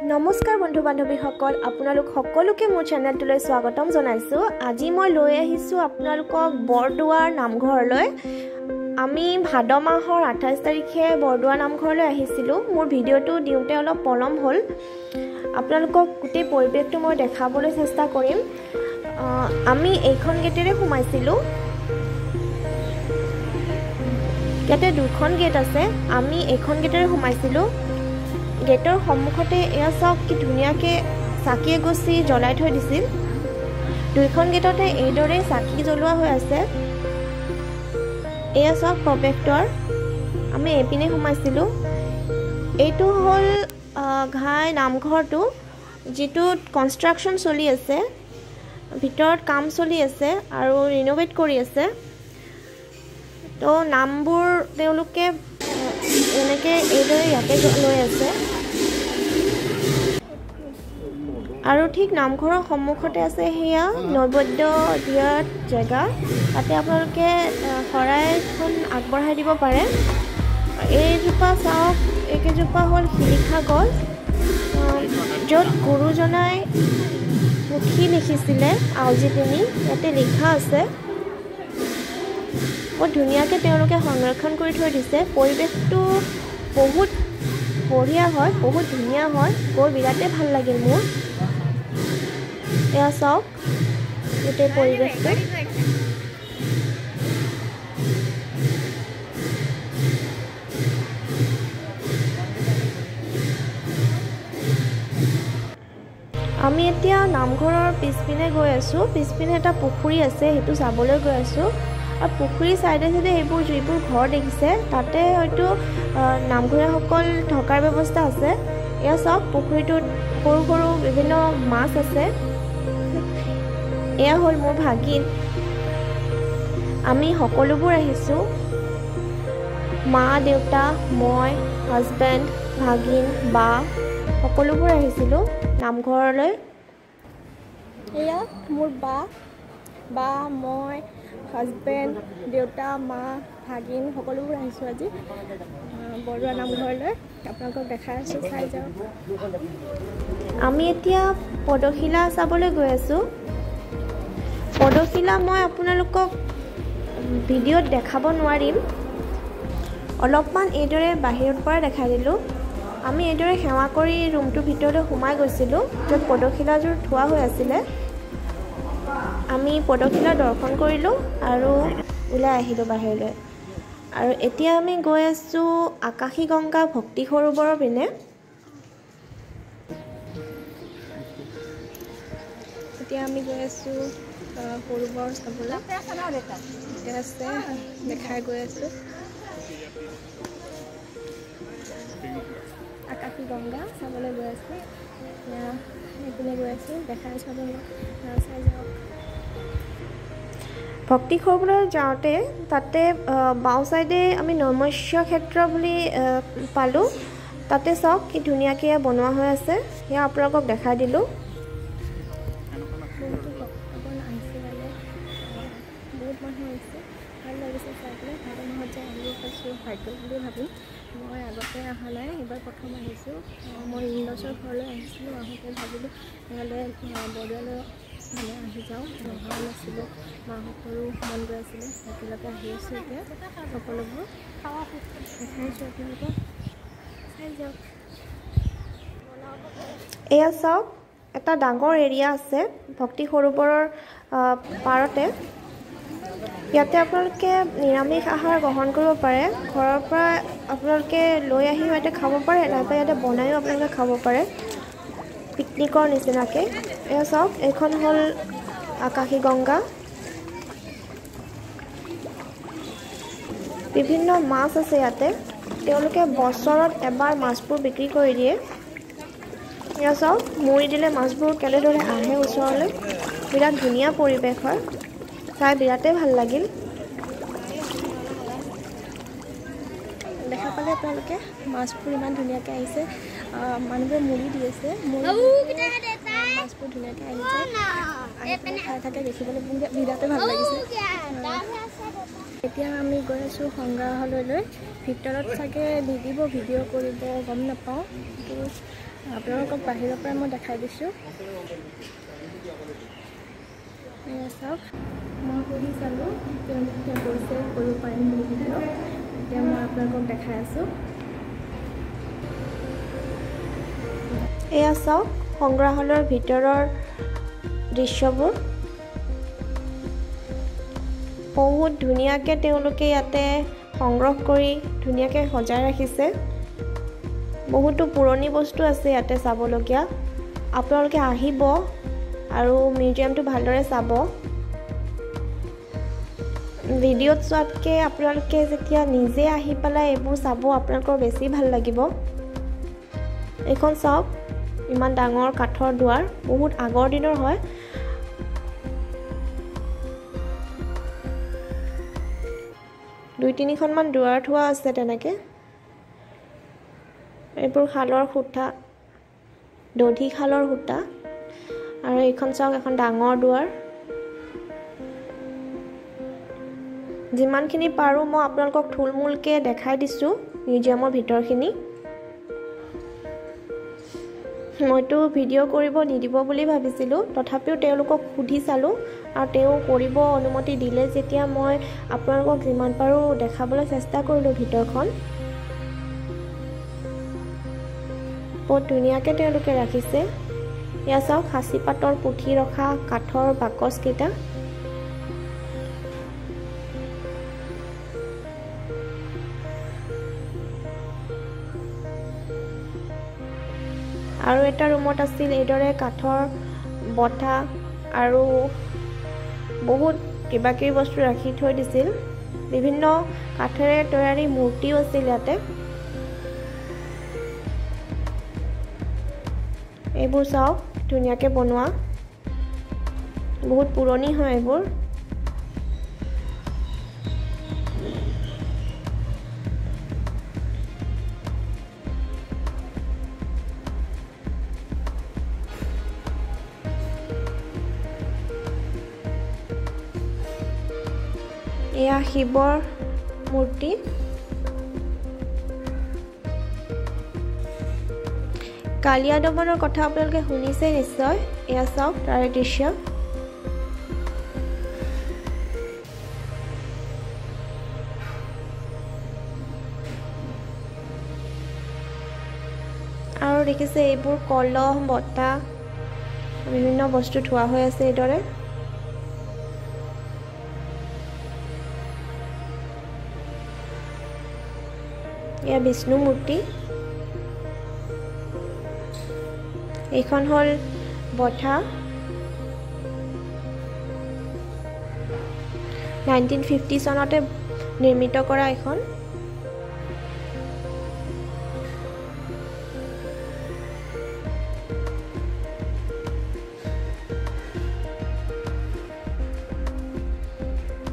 নমস্কাৰ বন্ধু বান্ধৱীসকল আপোনালোক সকলোকে মোৰ চেনেলটোলৈ স্বাগতম জনাইছো। আজি মই লৈ আহিছো আপোনালোকক বৰদোৱাৰ নামঘৰলৈ। আমি ভাদ মাহৰ 28 তাৰিখে বৰদোৱাৰ নামঘৰলৈ আহিছিলো। মোৰ ভিডিঅ'টো দিওঁতে অলপ পলম হ'ল। আপোনালোকক গোটেই পৰিৱেশটো মই দেখাবলৈ চেষ্টা কৰিম। আমি এইখন গেটেৰে সোমাইছিলো। ইয়াতে দুখন গেট আছে। আমি এইখন গেটেৰে সোমাইছিলো। গেটৰ সন্মুখতে এয়া চাওক কি ধুনীয়াকৈ চাকি এগছি জ্বলাই থৈ দিছিল। দুইখন গেটতে এইদৰে চাকি জ্বলোৱা হৈ আছে। এয়া চাওক প্ৰৱেশদ্বাৰ। আমি এইপিনে সোমাইছিলোঁ। এইটো হ'ল ঘাই নামঘৰটো, যিটোত কনষ্ট্ৰাকশ্যন চলি আছে, ভিতৰত কাম চলি আছে আৰু ৰিন'ভেট কৰি আছে। তো নামবোৰ তেওঁলোকে এনেকৈ এইদৰে ইয়াতে লৈ আছে। আৰু ঠিক নামঘৰৰ সন্মুখতে আছে সেয়া নৈবদ্য দিয়াৰ জেগা। তাতে আপোনালোকে শৰাইখন আগবঢ়াই দিব পাৰে। এইজোপা চাওক, এইকেইজোপা হ'ল শিলিখা গছ, য'ত গুৰুজনাই পুথি লিখিছিলে আউজি পিনি। ইয়াতে লিখা আছে। বহুত ধুনীয়াকৈ তেওঁলোকে সংৰক্ষণ কৰি থৈ দিছে। পৰিৱেশটো বহুত বঢ়িয়া হয়, বহুত ধুনীয়া হয়। গৈ বিৰাটেই ভাল লাগিল মোৰ। এয়া চাওক গোটেই পৰিৱেশটো। আমি এতিয়া নামঘৰৰ পিছপিনে গৈ আছোঁ। পিছপিনে এটা পুখুৰী আছে, সেইটো চাবলৈ গৈ আছোঁ। আৰু পুখুৰীৰ চাইডে চাইডে এইবোৰ যিবোৰ ঘৰ দেখিছে, তাতে হয়তো নামঘৰীয়াসকল থকাৰ ব্যৱস্থা আছে। এয়া চাওক পুখুৰীটোত সৰু সৰু বিভিন্ন মাছ আছে। এয়া হ'ল মোৰ ভাগিন। আমি সকলোবোৰ আহিছোঁ, মা দেউতা, মই, হাজবেণ্ড, ভাগিন, বা সকলোবোৰ আহিছিলোঁ নামঘৰলৈ। এয়া মোৰ বা, মই, হাজবেণ্ড, দেউতা, মা, ভাগিন সকলোবোৰ আহিছোঁ আজি বৰদোৱা নামঘৰলৈ। আপোনালোকক দেখাই আছোঁ, চাই যাওক। আমি এতিয়া পদশিলা চাবলৈ গৈ আছোঁ। পদশিলা মই আপোনালোকক ভিডিঅ'ত দেখাব নোৱাৰিম। অলপমান এইদৰে বাহিৰৰ পৰা দেখাই দিলোঁ। আমি এইদৰে সেৱা কৰি ৰুমটোৰ ভিতৰলৈ সোমাই গৈছিলোঁ, য'ত পদশিলাযোৰ থোৱা হৈ আছিলে। আমি পদশিলা দৰ্শন কৰিলোঁ আৰু ওলাই আহিলোঁ বাহিৰলৈ। আৰু এতিয়া আমি গৈ আছোঁ আকাশী গংগা ভক্তি সৰোবৰৰ পিনে। এতিয়া আমি গৈ আছোঁ সৰোবৰ চাবলৈ। আছে দেখাই গৈ আছোঁ আকাশী গংগা চাবলৈ গৈ আছোঁ। এইপিনে গৈ আছোঁ, দেখাই আছোঁ আপোনালোকক, চাই যাওক। ভক্তি সৰোবৰলৈ যাওঁতে তাতে বাওঁ চাইডে আমি নৈমস্য ক্ষেত্ৰ বুলি পালোঁ। তাতে চাওক কি ধুনীয়াকৈ বনোৱা হৈ আছে। সেয়া আপোনালোকক দেখাই দিলোঁ। বহুত মানুহ আহিছে, ভাল লাগিছে চাই পেলাই। ভাদ মাহত যে আহিব পাইছোঁ ভাগ্য বুলি ভাবিম। মই আগতে অহা নাই, এইবাৰ প্ৰথম আহিছোঁ। মই ইন্দ্ৰচৰ ঘৰলৈ আহিছিলোঁ। আহোঁতে ভাবিলোঁ নহ'লে বৰদোৱালৈ মানে আহি যাওঁ, নহা নাছিলোঁ। মাহঁতৰো মন গৈ আছিলে, একেলগে আহি আছোঁ। এতিয়া সকলোবোৰ দেখাইছোঁ আপোনালোকক, চাই যাওক। এয়া চাওক, এটা ডাঙৰ এৰিয়া আছে ভক্তি সৰোবৰৰ পাৰতে। ইয়াতে আপোনালোকে নিৰামিষ আহাৰ গ্ৰহণ কৰিব পাৰে। ঘৰৰ পৰা আপোনালোকে লৈ আহিও ইয়াতে খাব পাৰে, নাইবা ইয়াতে বনাইও আপোনালোকে খাব পাৰে পিকনিকৰ নিচিনাকৈ। এয়া চাওক, এইখন হ'ল আকাশী গংগা। বিভিন্ন মাছ আছে ইয়াতে। তেওঁলোকে বছৰত এবাৰ মাছবোৰ বিক্ৰী কৰি দিয়ে। এয়া চাওক, মৰি দিলে মাছবোৰ কেনেদৰে আহে ওচৰলৈ। বিৰাট ধুনীয়া পৰিৱেশ হয়, চাই বিৰাটেই ভাল লাগিল। দেখা পালে আপোনালোকে মাছবোৰ ইমান ধুনীয়াকৈ আহিছে। মানুহবোৰে মুড়ি দি আছে, মাছবোৰ ধুনীয়াকৈ আহিছে। আহি পেলাই খাই থাকে, দেখিবলৈ বিৰাটেই ভাল লাগিছে। এতিয়া আমি গৈ আছোঁ সংগ্ৰহালয়লৈ। ভিতৰত চাগে নিদিব ভিডিঅ' কৰিব, গম নাপাওঁ। কিন্তু আপোনালোকক বাহিৰৰ পৰা মই দেখাই দিছোঁ এয়া চাওক মই সুধি চালোঁ তেওঁলোকে কৈছে কৰিব পাৰিম বুলি ভিডিঅ' এতিয়া মই আপোনালোকক দেখাই আছোঁ এয়া চাওক সংগ্ৰহালয়ৰ ভিতৰৰ দৃশ্যবোৰ বহুত ধুনীয়াকৈ তেওঁলোকে ইয়াতে সংগ্ৰহ কৰি ধুনীয়াকৈ সজাই ৰাখিছে বহুতো পুৰণি বস্তু আছে ইয়াতে চাবলগীয়া আপোনালোকে আহিব আৰু মিউজিয়ামটো ভালদৰে চাব ভিডিঅ'ত চোৱাতকৈ আপোনালোকে যেতিয়া নিজে আহি পেলাই এইবোৰ চাব আপোনালোকৰ বেছি ভাল লাগিব এইখন চাওক ইমান ডাঙৰ কাঠৰ দুৱাৰ বহুত আগৰ দিনৰ হয় দুই তিনিখনমান দুৱাৰ থোৱা আছে তেনেকৈ এইবোৰ খালৰ খুঁটা দধি খালৰ খুঁটা আৰু এইখন চাওক এখন ডাঙৰ দুৱাৰ যিমানখিনি পাৰোঁ মই আপোনালোকক থুলমূলকৈ দেখাই দিছোঁ মিউজিয়ামৰ ভিতৰখিনি মইতো ভিডিঅ' কৰিব নিদিব বুলি ভাবিছিলোঁ তথাপিও তেওঁলোকক সুধি চালোঁ আৰু তেওঁ কৰিব অনুমতি দিলে যেতিয়া মই আপোনালোকক যিমান পাৰোঁ দেখাবলৈ চেষ্টা কৰিলোঁ ভিতৰখন বহুত ধুনীয়াকৈ তেওঁলোকে ৰাখিছে এয়া চাওক সাঁচি পাতৰ পুথি ৰখা কাঠৰ বাকচকেইটা আৰু এটা ৰুমত আছিল এইদৰে কাঠৰ বঠা আৰু বহুত কিবা কিবি বস্তু ৰাখি থৈ দিছিল বিভিন্ন কাঠেৰে তৈয়াৰী মূৰ্তিও আছিল ইয়াতে এইবোৰ চাওক ধুনীয়াকৈ বনোৱা বহুত পুৰণি হয় এইবোৰ এয়া শিৱৰ মূৰ্তি কালিয়া দমনৰ কথা আপোনালোকে শুনিছে নিশ্চয় এয়া চাওক তাৰে দৃশ্য আৰু দেখিছে এইবোৰ কলহ বটা বিভিন্ন বস্তু থোৱা হৈ আছে এইদৰে এয়া বিষ্ণু মূৰ্তি এইখন হ'ল বঠা 1950 চনতে নিৰ্মিত কৰা এখন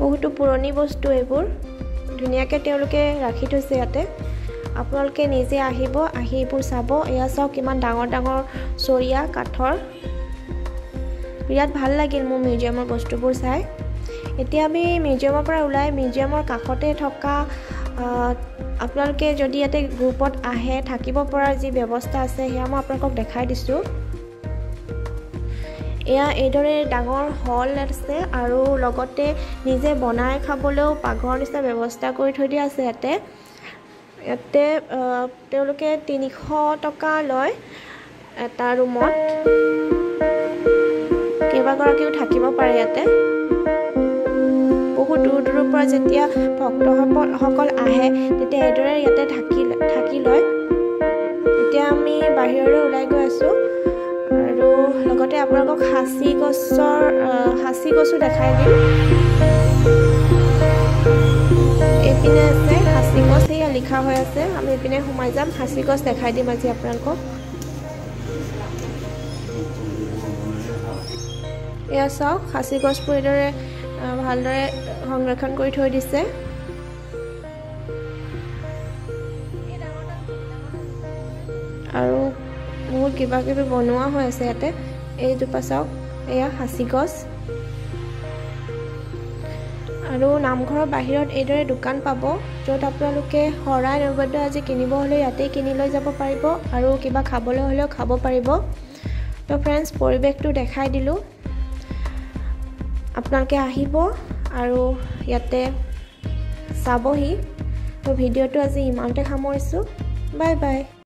বহুতো পুৰণি বস্তু এইবোৰ ধুনীয়াকৈ তেওঁলোকে ৰাখি থৈছে ইয়াতে আপোনালোকে নিজে আহিব আহি এইবোৰ চাব এয়া চাওক কিমান ডাঙৰ ডাঙৰ চৰিয়া কাঠৰ বিৰাট ভাল লাগিল মোৰ মিউজিয়ামৰ বস্তুবোৰ চাই এতিয়া আমি মিউজিয়ামৰ পৰা ওলাই মিউজিয়ামৰ কাষতে থকা আপোনালোকে যদি ইয়াতে গ্ৰুপত আহে থাকিব পৰা যি ব্যৱস্থা আছে সেয়া মই আপোনালোকক দেখাই দিছোঁ এয়া এইদৰে ডাঙৰ হল আছে আৰু লগতে নিজে বনাই খাবলৈও পাকঘৰ নিচিনা ব্যৱস্থা কৰি থৈ দিয়া আছে ইয়াতে তেওঁলোকে 300 টকা লয় এটা ৰুমত কেইবাগৰাকীও থাকিব পাৰে ইয়াতে বহুত দূৰ দূৰৰ পৰা যেতিয়া ভক্তসকল আহে তেতিয়া এইদৰে ইয়াতে থাকি লয় এতিয়া আমি বাহিৰলৈ ওলাই গৈ আছোঁ আৰু লগতে আপোনালোকক সাঁচি গছো দেখাই দিম এইপিনে আছে সাঁচি গছ এয়া লিখা হৈ আছে আমি এইপিনে সোমাই যাম সাঁচি গছ দেখাই দিম আজি আপোনালোকক এয়া চাওক সাঁচি গছবোৰ এইদৰে ভালদৰে সংৰক্ষণ কৰি থৈ দিছে আৰু বহুত কিবা কিবি বনোৱা হৈ আছে ইয়াতে এইজোপা চাওক এয়া সাঁচি গছ আৰু নামঘৰৰ বাহিৰত এইদৰে দোকান পাব য'ত আপোনালোকে শৰাই নৈবেদ্য আজি কিনিব হ'লে ইয়াতেই কিনি লৈ যাব পাৰিব আৰু কিবা খাবলৈ হ'লেও খাব পাৰিব। তো ফ্ৰেণ্ডছ, পৰিৱেশটো দেখাই দিলোঁ, আপোনালোকে আহিব আৰু ইয়াতে চাবহি। তো ভিডিঅ'টো আজি ইমানতে সামৰিছোঁ। Bye bye.